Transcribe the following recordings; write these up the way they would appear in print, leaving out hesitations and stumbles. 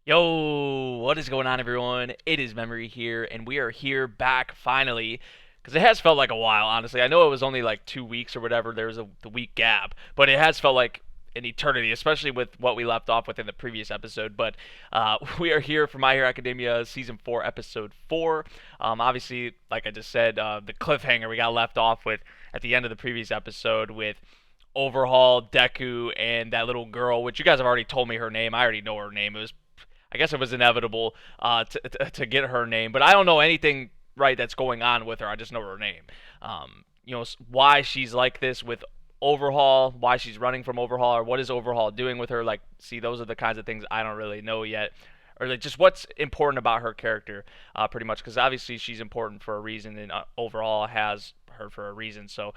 Yo, what is going on, everyone? It is Memory here, and we are here back finally. Because it has felt like a while, honestly. I know it was only like 2 weeks or whatever. There was the week gap, but it has felt like an eternity, especially with what we left off with in the previous episode. But we are here for My Hero Academia Season 4, Episode 4. Obviously, like I just said, the cliffhanger we got left off with at the end of the previous episode with Overhaul, Deku, and that little girl, which you guys have already told me her name. I already know her name. I guess it was inevitable to get her name, but I don't know anything right that's going on with her. I just know her name. Why she's like this with Overhaul, why she's running from Overhaul, or what is Overhaul doing with her. Like, see, those are the kinds of things I don't really know yet, or like just what's important about her character, pretty much, because obviously she's important for a reason, and Overhaul has her for a reason. So,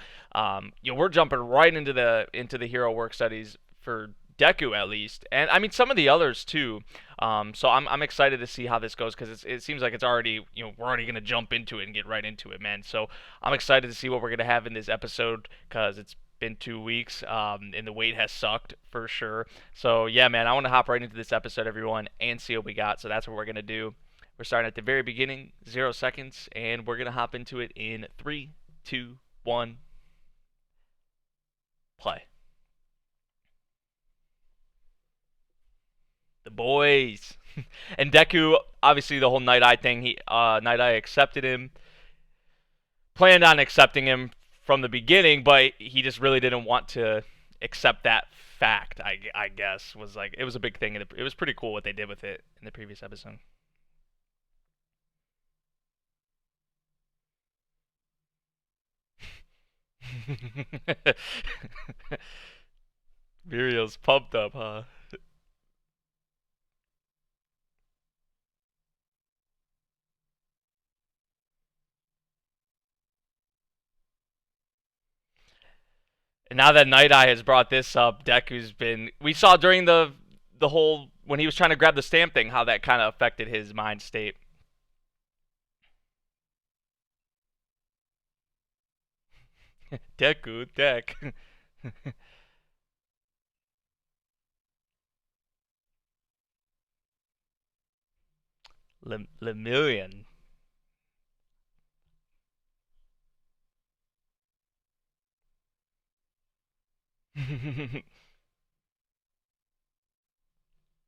we're jumping right into the hero work studies for Deku at least, and I mean some of the others too. So I'm excited to see how this goes because it seems like it's already we're already gonna jump into it and get right into it, man. So I'm excited to see what we're gonna have in this episode because it's been 2 weeks, and the wait has sucked for sure. So yeah, man, I want to hop right into this episode, everyone, and see what we got. So that's what we're gonna do. We're starting at the very beginning, 0 seconds, and we're gonna hop into it in 3, 2, 1, play. The boys. And Deku, obviously the whole Nighteye thing, Nighteye accepted him, planned on accepting him from the beginning, but he just really didn't want to accept that fact. I guess was like it was a big thing. It was pretty cool what they did with it in the previous episode. Muriel's pumped up, huh? And now that Night Eye has brought this up, Deku's been. We saw during the whole when he was trying to grab the stamp thing how that kind of affected his mind state. Deku, Dek. Lemillion.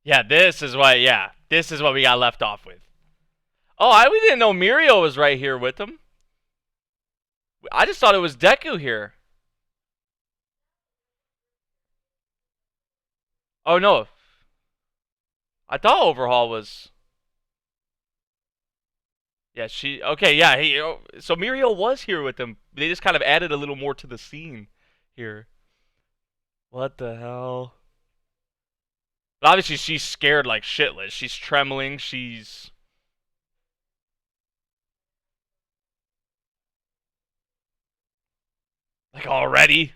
Yeah, this is what. Yeah, this is what we got left off with. Oh, we didn't know Mirio was right here with him. I just thought it was Deku here. Oh no, I thought Overhaul was. Yeah, she. Okay, yeah. So Mirio was here with him. They just kind of added a little more to the scene here. What the hell? But obviously, she's scared like shitless. She's trembling. She's like already.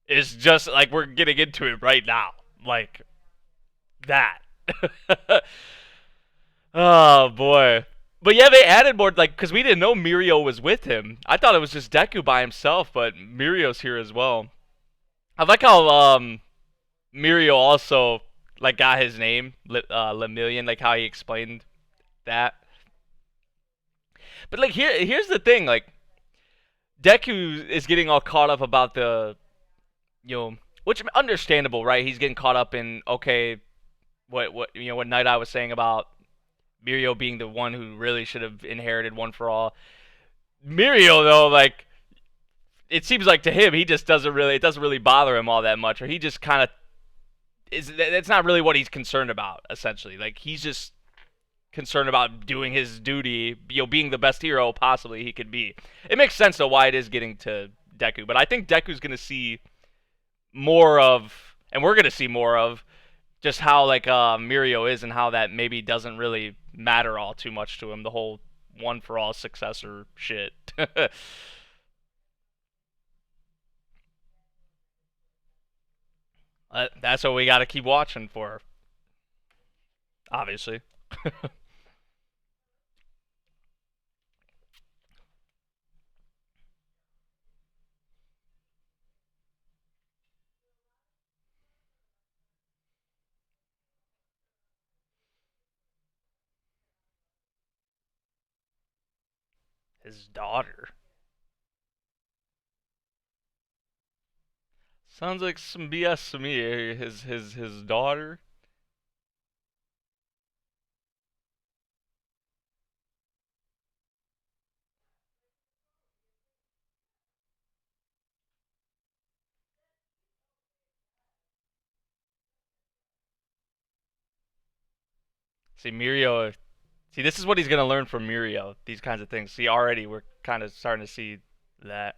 It's just like we're getting into it right now. Like that. Oh boy. But yeah, they added more like because we didn't know Mirio was with him. I thought it was just Deku by himself, but Mirio's here as well. I like how Mirio also like got his name, Lemillion, like how he explained that. But like here's the thing, like Deku is getting all caught up about the which understandable, right? He's getting caught up in okay, what Night Eye was saying about Mirio being the one who really should have inherited One for All. Mirio though, like it seems like to him, he just it doesn't really bother him all that much, or he just kind of is. It's not really what he's concerned about. Essentially, like he's just concerned about doing his duty, being the best hero possibly he could be. It makes sense though why it is getting to Deku, but I think Deku's gonna see more of, and we're gonna see more of just how like Mirio is and how that maybe doesn't really matter all too much to him. The whole One for All successor shit. That's what we got to keep watching for, obviously. His daughter. Sounds like some BS to me. His daughter. See Mirio. See, this is what he's gonna learn from Mirio. These kinds of things. See, already we're kind of starting to see that.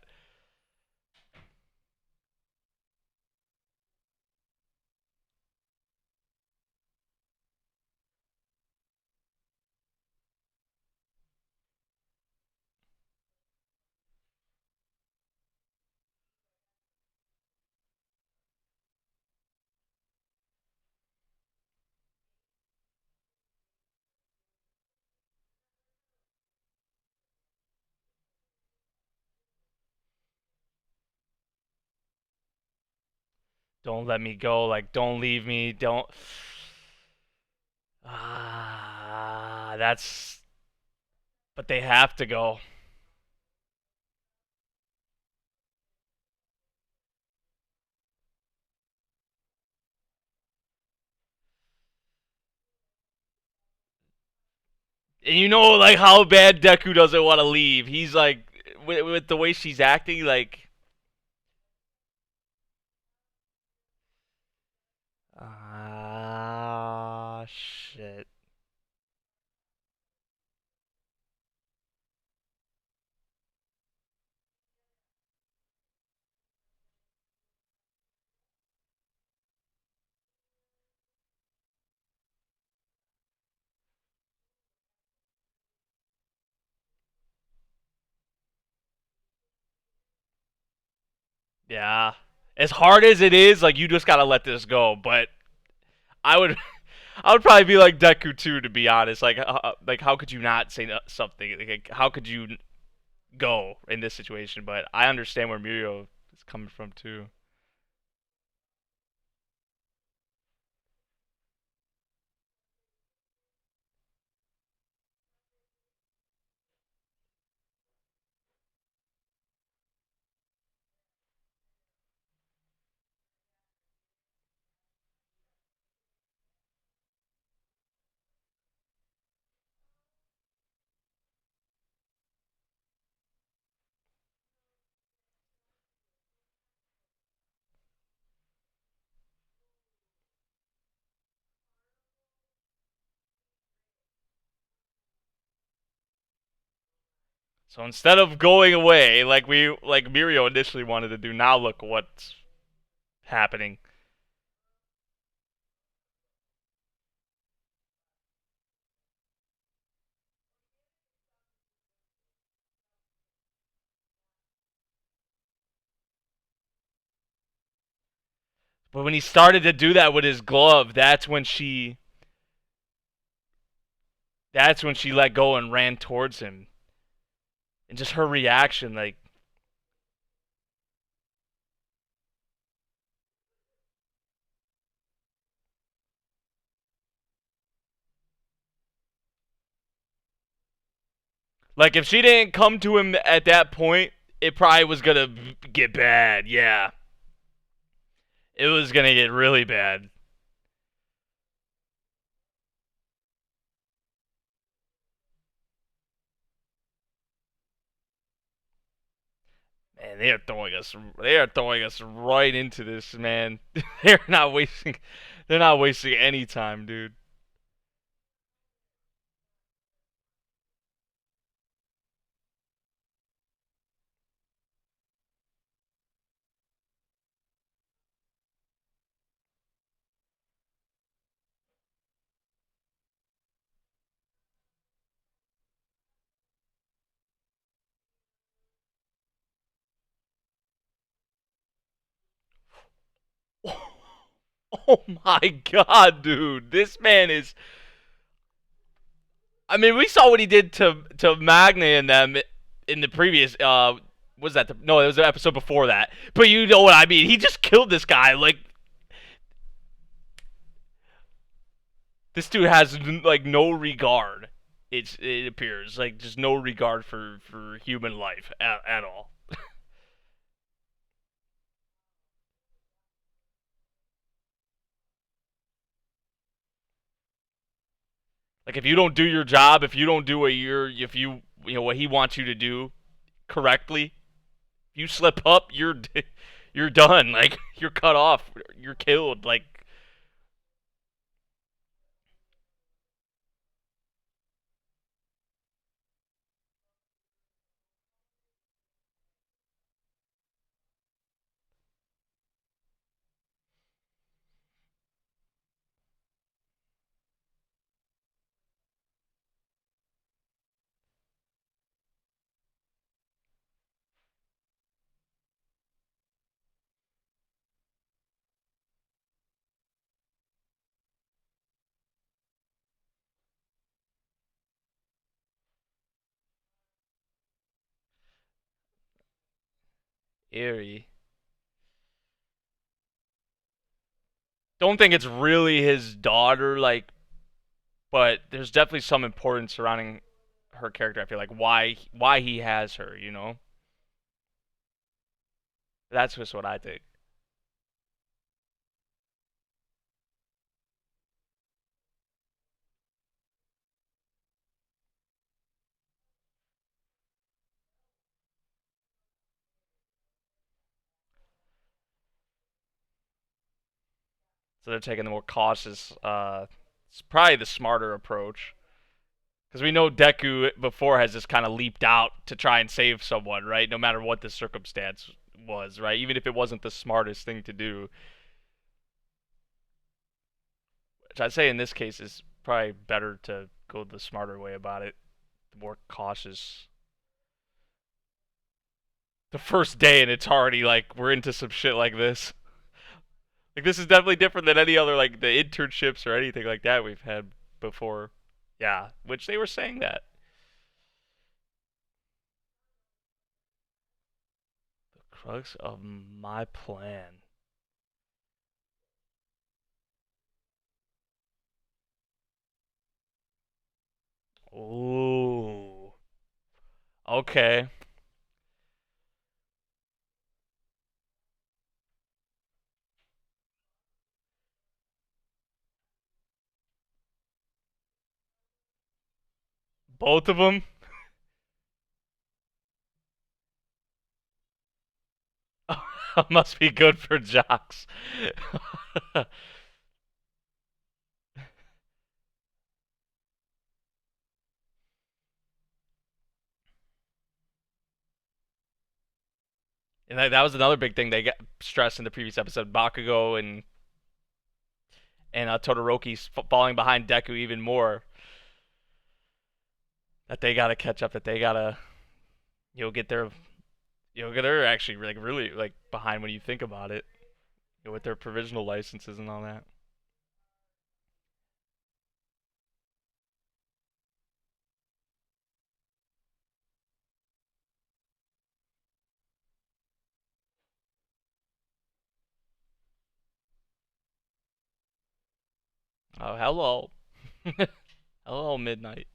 Don't let me go. Like, don't leave me. Don't. Ah, that's. But they have to go. And you know, like how bad Deku doesn't want to leave. He's like, with the way she's acting, like. Ah, shit. Yeah. As hard as it is, like you just gotta let this go. But I would, I would probably be like Deku too, to be honest. Like how could you not say something? Like, how could you go in this situation? But I understand where Mirio is coming from too. So instead of going away like Mirio initially wanted to do, now look what's happening. But when he started to do that with his glove, that's when she let go and ran towards him. And just her reaction, like if she didn't come to him at that point, it probably was gonna get bad. Yeah, it was gonna get really bad. Man, they are throwing us. They are throwing us right into this, man. they're not wasting. They're not wasting any time, dude. Oh my god, dude! This man is. I mean, we saw what he did to Magna and them in the previous. Was that no? It was the episode before that. But you know what I mean. He just killed this guy. Like this dude has like no regard. it appears like just no regard for human life at all. Like if you don't do your job, if you don't do what if you know what he wants you to do correctly, if you slip up, you're done. Like you're cut off, you're killed. Eerie. Don't think it's really his daughter, like, but there's definitely some importance surrounding her character. I feel like why he has her, you know. That's just what I think. So they're taking the more cautious, it's probably the smarter approach. Because we know Deku before has just kind of leaped out to try and save someone, right? No matter what the circumstance was, right? Even if it wasn't the smartest thing to do. Which I'd say in this case is probably better to go the smarter way about it. The more cautious. The first day and it's already like, we're into some shit like this. Like this is definitely different than any other like the internships or anything like that we've had before. Yeah, which they were saying that. The crux of my plan. Ooh. Okay. Both of them. Must be good for jocks. And that was another big thing they got stressed in the previous episode. Bakugo and Todoroki falling behind Deku even more. That they gotta catch up. That they gotta get their they're actually like really like behind when you think about it. With their provisional licenses and all that. Oh hello, hello Midnight.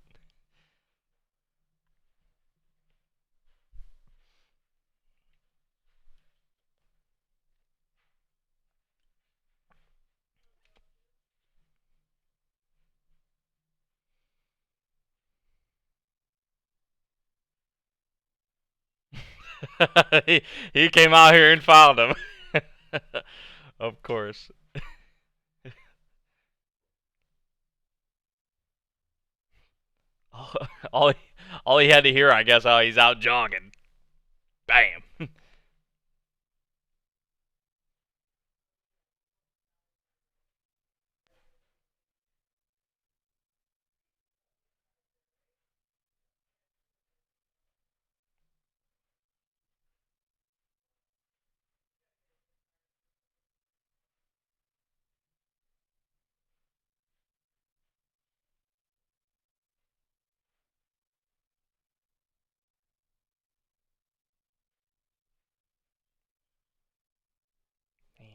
he came out here and found him. Of course. all he, all he had to hear, I guess, oh, he's out jogging. Bam.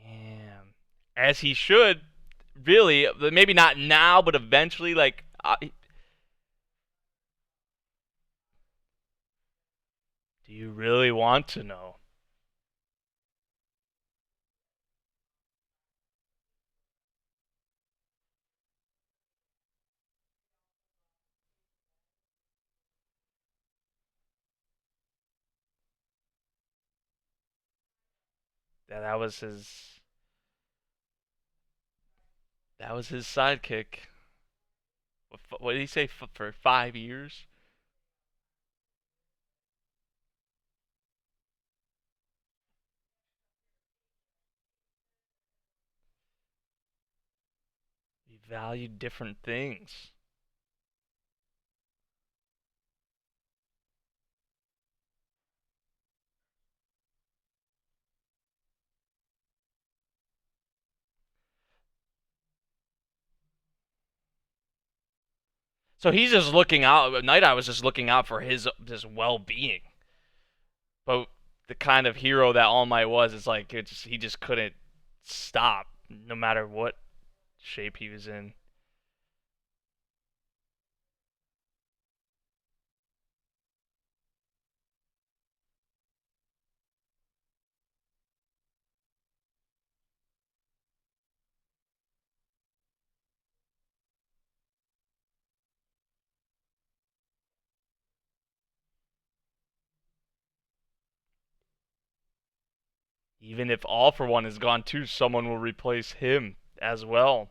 Damn. As he should, really. Maybe not now, but eventually, like Do you really want to know? That was his. That was his sidekick. What did he say for 5 years? He valued different things. So he's just looking out. Night Eye was just looking out for his well-being. But the kind of hero that All Might was, is like he just couldn't stop, no matter what shape he was in. Even if All for One is gone too, someone will replace him as well.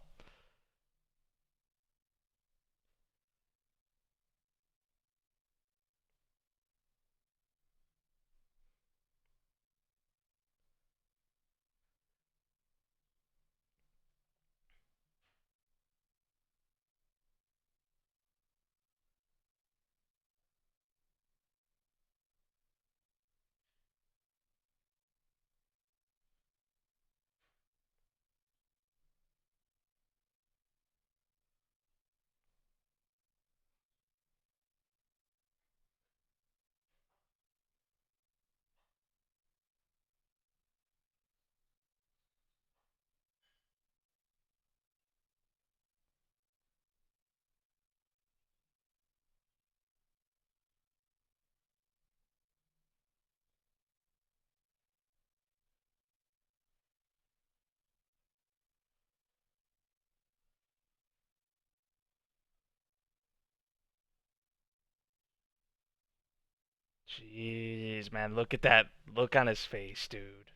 Jeez, man, look at that look on his face, dude.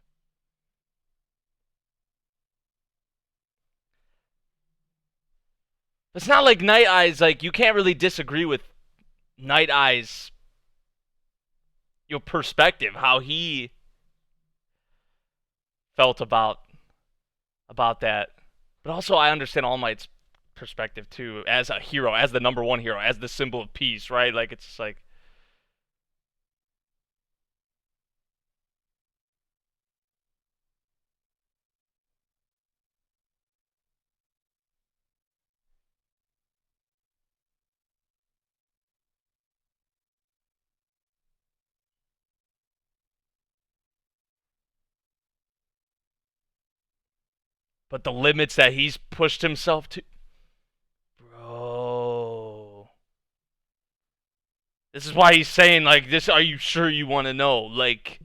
It's not like Night Eye's like you can't really disagree with Night Eye's perspective, how he felt about that. But also I understand All Might's perspective too, as a hero, as the number one hero, as the symbol of peace, right? Like it's just like but the limits that he's pushed himself to, bro. This is why he's saying like this. Are you sure you want to know? Like,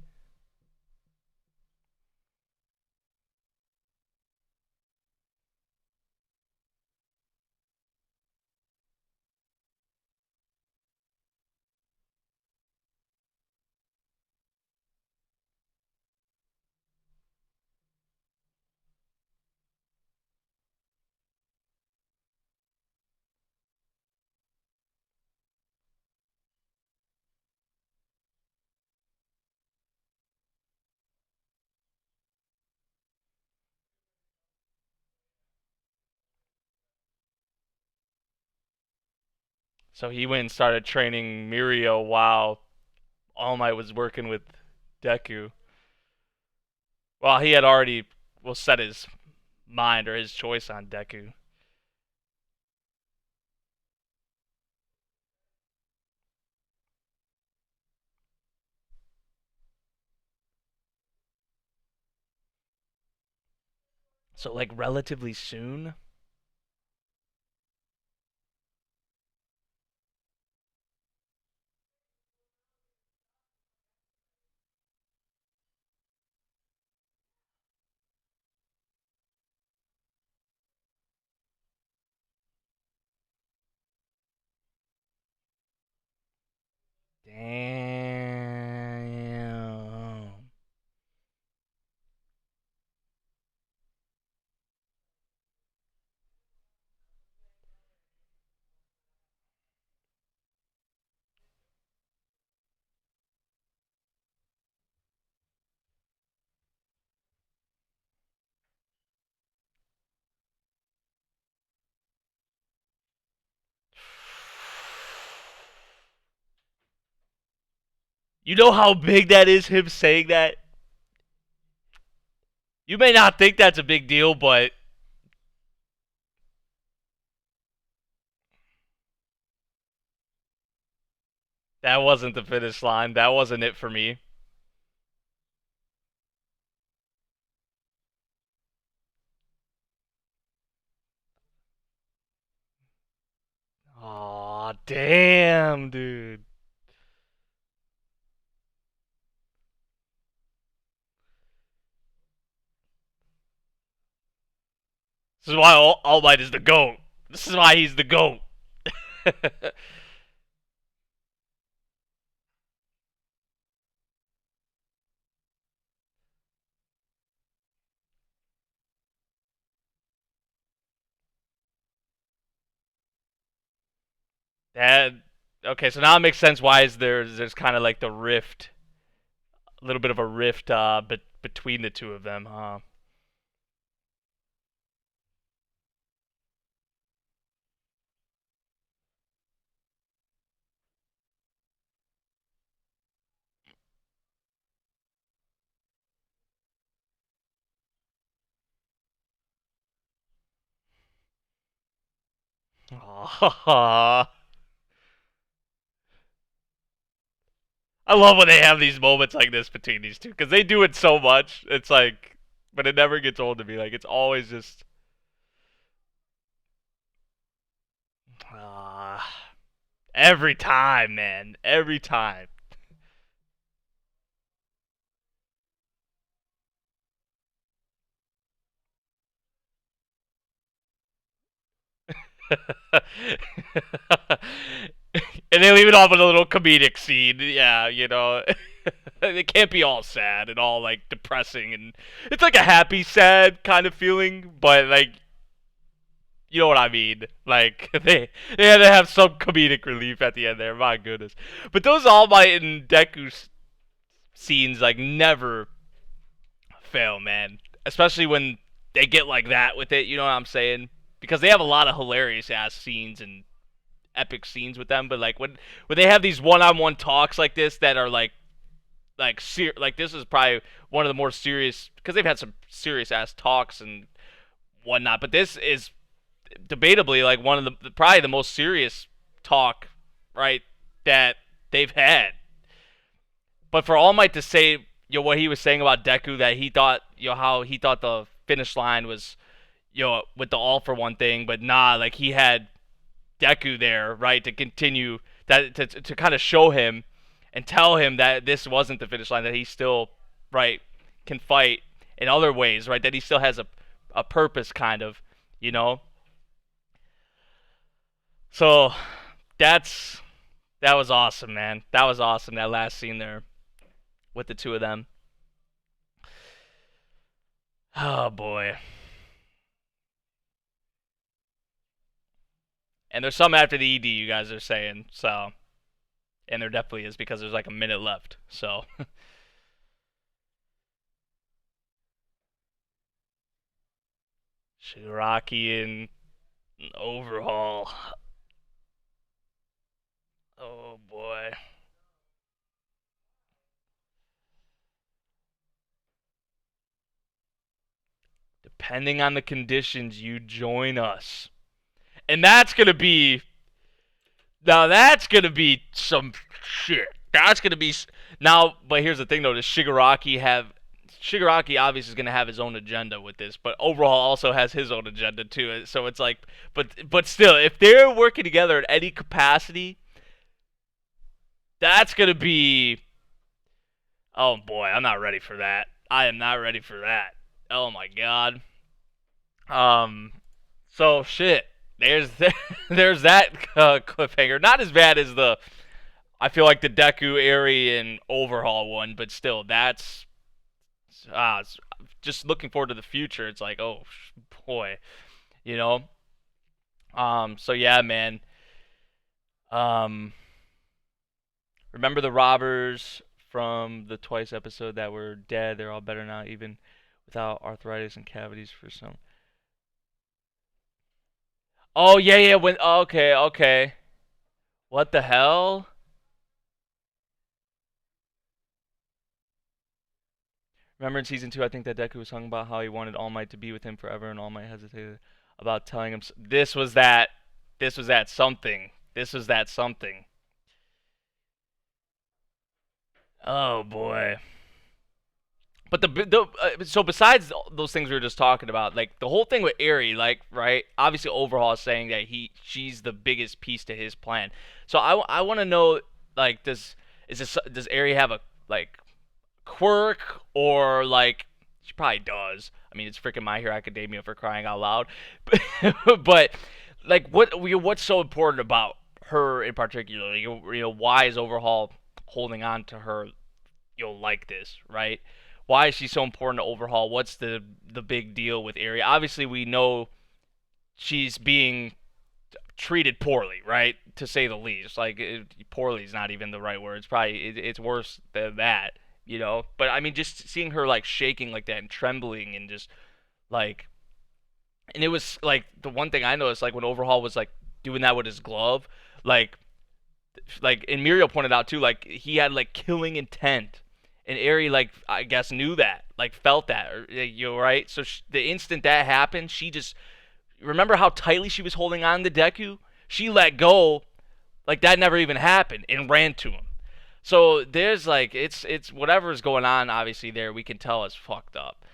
so he went and started training Mirio while All Might was working with Deku. Well, he had already set his mind or his choice on Deku. So like relatively soon. You know how big that is, him saying that? You may not think that's a big deal, but that wasn't the finish line. That wasn't it for me. Aw, damn, dude. This is why All Might is the GOAT. This is why he's the GOAT. that okay, so now it makes sense why is there's kind of like the rift, a little bit of a rift between the two of them, huh? Aw. I love when they have these moments like this between these two because they do it so much. It's like, but it never gets old to me. Like it's always just uh, every time, man, every time. And they leave it off with a little comedic scene. Yeah, you know, it can't be all sad and all like depressing, and it's like a happy sad kind of feeling, but like you know what I mean. Like they had to have some comedic relief at the end there. My goodness, but those All Might and Deku scenes like never fail, man. Especially when they get like that with it. You know what I'm saying? Because they have a lot of hilarious ass scenes and epic scenes with them, but like when they have these one-on-one talks like this that are like this is probably one of the more serious because they've had some serious ass talks and whatnot, but this is debatably like one of the probably the most serious talk, right, that they've had. But for All Might to say, what he was saying about Deku, that he thought, how he thought the finish line was, with the All for One thing, but nah, like he had Deku there, right, to continue that to kind of show him and tell him that this wasn't the finish line, that he still, right, can fight in other ways, right, that he still has a purpose, kind of, you know. So that's that was awesome, man. That was awesome. That last scene there with the two of them. Oh boy. And there's some after the ED, you guys are saying, so, and there definitely is because there's like a minute left. So Shigaraki and Overhaul. Oh boy. Depending on the conditions, you join us. And that's gonna be now. That's gonna be some shit. That's gonna be now. But here's the thing, though: does Shigaraki have? Shigaraki obviously is gonna have his own agenda with this, but Overhaul also has his own agenda too. So it's like, but still, if they're working together in any capacity, that's gonna be. Oh boy, I'm not ready for that. I am not ready for that. Oh my god. Um. So shit. There's there's that cliffhanger. Not as bad as the I feel like the Deku, Eri, and Overhaul one, but still, that's uh, just looking forward to the future. It's like, oh boy, you know. So yeah, man. Um, remember the robbers from the Twice episode that were dead? They're all better now, even without arthritis and cavities for some. Oh yeah, yeah. When okay, okay. What the hell? Remember in season 2, I think that Deku was talking about how he wanted All Might to be with him forever, and All Might hesitated about telling him. This was that. This was that something. This was that something. Oh boy. But so besides those things we were just talking about, like the whole thing with Eri, like right, obviously Overhaul is saying that she's the biggest piece to his plan. So I want to know, like, does Eri have a like quirk, or like she probably does. I mean, it's freaking My Hero Academia, for crying out loud. But like, what's so important about her in particular? Why is Overhaul holding on to her? Like this, right? Why is she so important to Overhaul? What's the big deal with Eri? Obviously, we know she's being treated poorly, right? To say the least. Like, poorly is not even the right word. It's probably it's worse than that, But I mean, just seeing her like shaking like that and trembling and just like, and it was like the one thing I noticed, like when Overhaul was like doing that with his glove, like and Muriel pointed out too, like he had like killing intent, and Eri, like, I guess knew that, like felt that, right. So the instant that happened, she just remember how tightly she was holding on to Deku. She let go, like that never even happened, and ran to him. So there's like it's whatever's going on. Obviously, there we can tell it's fucked up.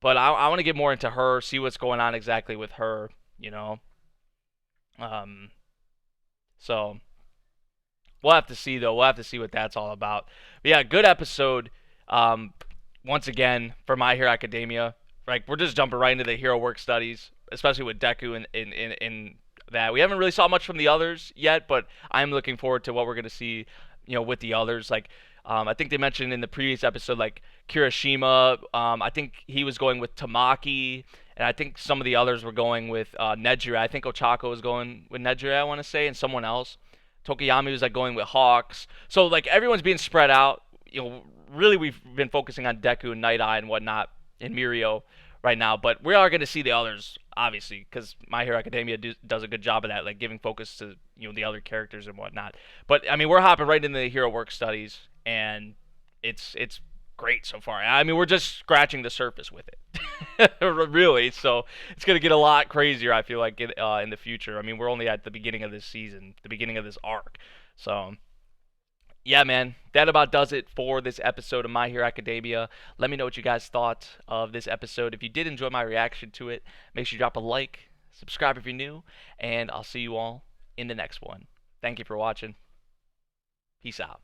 But I want to get more into her, see what's going on exactly with her. Um. So we'll have to see, though. We'll have to see what that's all about. But yeah, good episode. Um, Once again for My Hero Academia. Like, we're just jumping right into the hero work studies, especially with Deku and in that. We haven't really saw much from the others yet, but I'm looking forward to what we're gonna see, with the others. Like, I think they mentioned in the previous episode, like Kirishima. I think he was going with Tamaki, and I think some of the others were going with Nejire. I think Ochako was going with Nejire, I want to say, and someone else. Tokiyami was like going with Hawks. So like everyone's being spread out. Really we've been focusing on Deku and Nighteye and whatnot and Mirio right now, but we are going to see the others obviously because My Hero Academia does a good job of that, like giving focus to the other characters and whatnot. But I mean, we're hopping right into the hero work studies, and it's great so far. I mean, we're just scratching the surface with it, really. So it's gonna get a lot crazier, I feel like, in the future. I mean, we're only at the beginning of this season, the beginning of this arc. So yeah, man, that about does it for this episode of My Hero Academia. Let me know what you guys thought of this episode. If you did enjoy my reaction to it, make sure you drop a like, subscribe if you're new, and I'll see you all in the next one. Thank you for watching. Peace out.